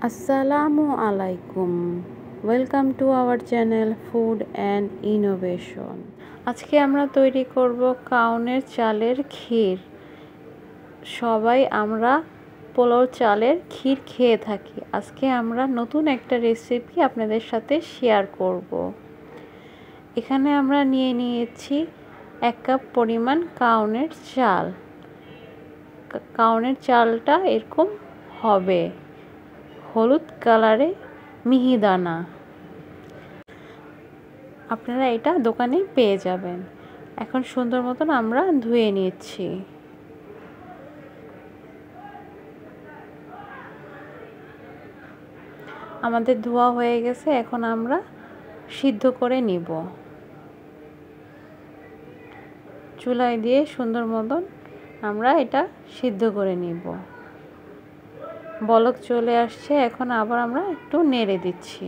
আসসালামু আলাইকুম, welcome to our channel food and innovation. আজকে আমরা তৈরি করব কাউনের চালের ক্ষীর। সবাই আমরা পোলাও চালের ক্ষীর খেয়ে থাকি। আজকে আমরা নতুন একটা রেসিপি আপনাদের সাথে শেয়ার করব। এখানে আমরা নিয়ে নিয়েছি 1 কাপ পরিমাণ কাউনের চাল। কাউনের চালটা এরকম হবে হলুদ কালারে মিহিদানা। আপনারা এটা দোকানে পেয়ে যাবেন। এখন সুন্দর মতন আমরা ধুয়ে নিচ্ছি। আমাদের ধোয়া হয়ে গেছে, এখন আমরা সিদ্ধ করে নিব। চুলায় দিয়ে সুন্দর মতন আমরা এটা সিদ্ধ করে নিব। বলক চলে আসছে, এখন আবার আমরা একটু নেড়ে দিচ্ছি।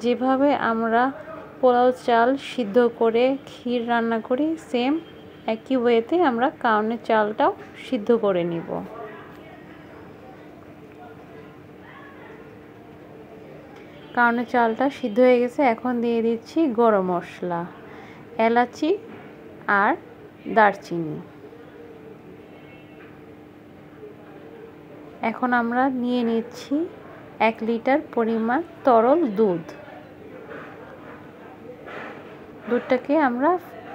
যেভাবে আমরা পোলাও চাল সিদ্ধ করে ক্ষীর রান্না করি, সেম একই ওয়েতে আমরা কাউনের চালটাও সিদ্ধ করে নিব। কাউনের চালটা সিদ্ধ হয়ে গেছে, এখন দিয়ে দিচ্ছি গরম মশলা, এলাচি আর দারচিনি। এখন আমরা নিয়ে নিচ্ছি 1 লিটার পরিমাণ তরল দুধ। দুধটাকে আমরা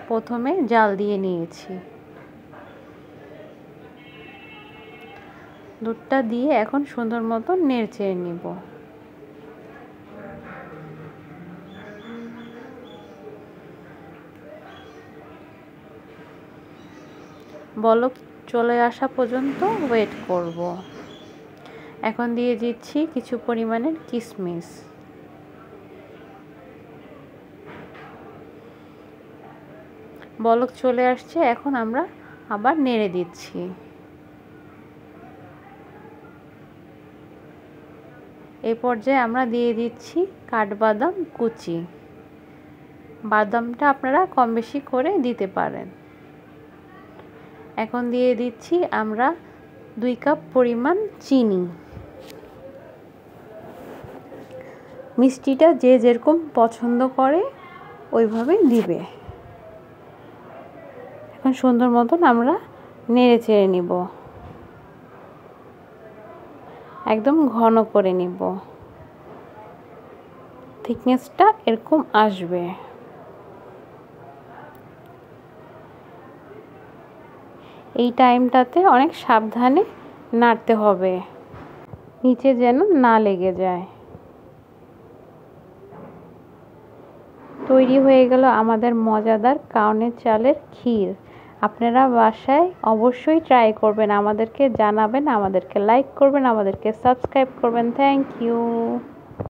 প্রথমে জাল দিয়ে নিয়েছি। দুধটা দিয়ে এখন সুন্দর মতো নেড়ে নিব। বলক চলে আসা পর্যন্ত ওয়েট করব। এখন দিয়ে দিচ্ছি কিছু পরিমাণের কিশমিশ। বলক চলে আসছে, এখন আমরা আবার নেড়ে দিচ্ছি। এই পর্যায়ে আমরা দিয়ে দিচ্ছি কাঠবাদাম কুচি। বাদামটা আপনারা কম বেশি করে দিতে পারেন। এখন দিয়ে দিচ্ছি আমরা 2 কাপ পরিমাণ চিনি। মিষ্টিটা যে যেরকম পছন্দ করে ওইভাবে দিবে। এখন সুন্দর মতন আমরা নেড়ে চেড়ে নিব, একদম ঘন করে নিব। থিকনেসটা এরকম আসবে। এই টাইমটাতে অনেক সাবধানে নাড়তে হবে, নিচে যেন না লেগে যায়। তৈরি হয়ে গেল আমাদের মজাদার কাউনের চালের ক্ষীর। আপনারা বাসায় অবশ্যই ট্রাই করবেন, আমাদেরকে জানাবেন, আমাদেরকে লাইক করবেন, আমাদেরকে সাবস্ক্রাইব করবেন। Thank you.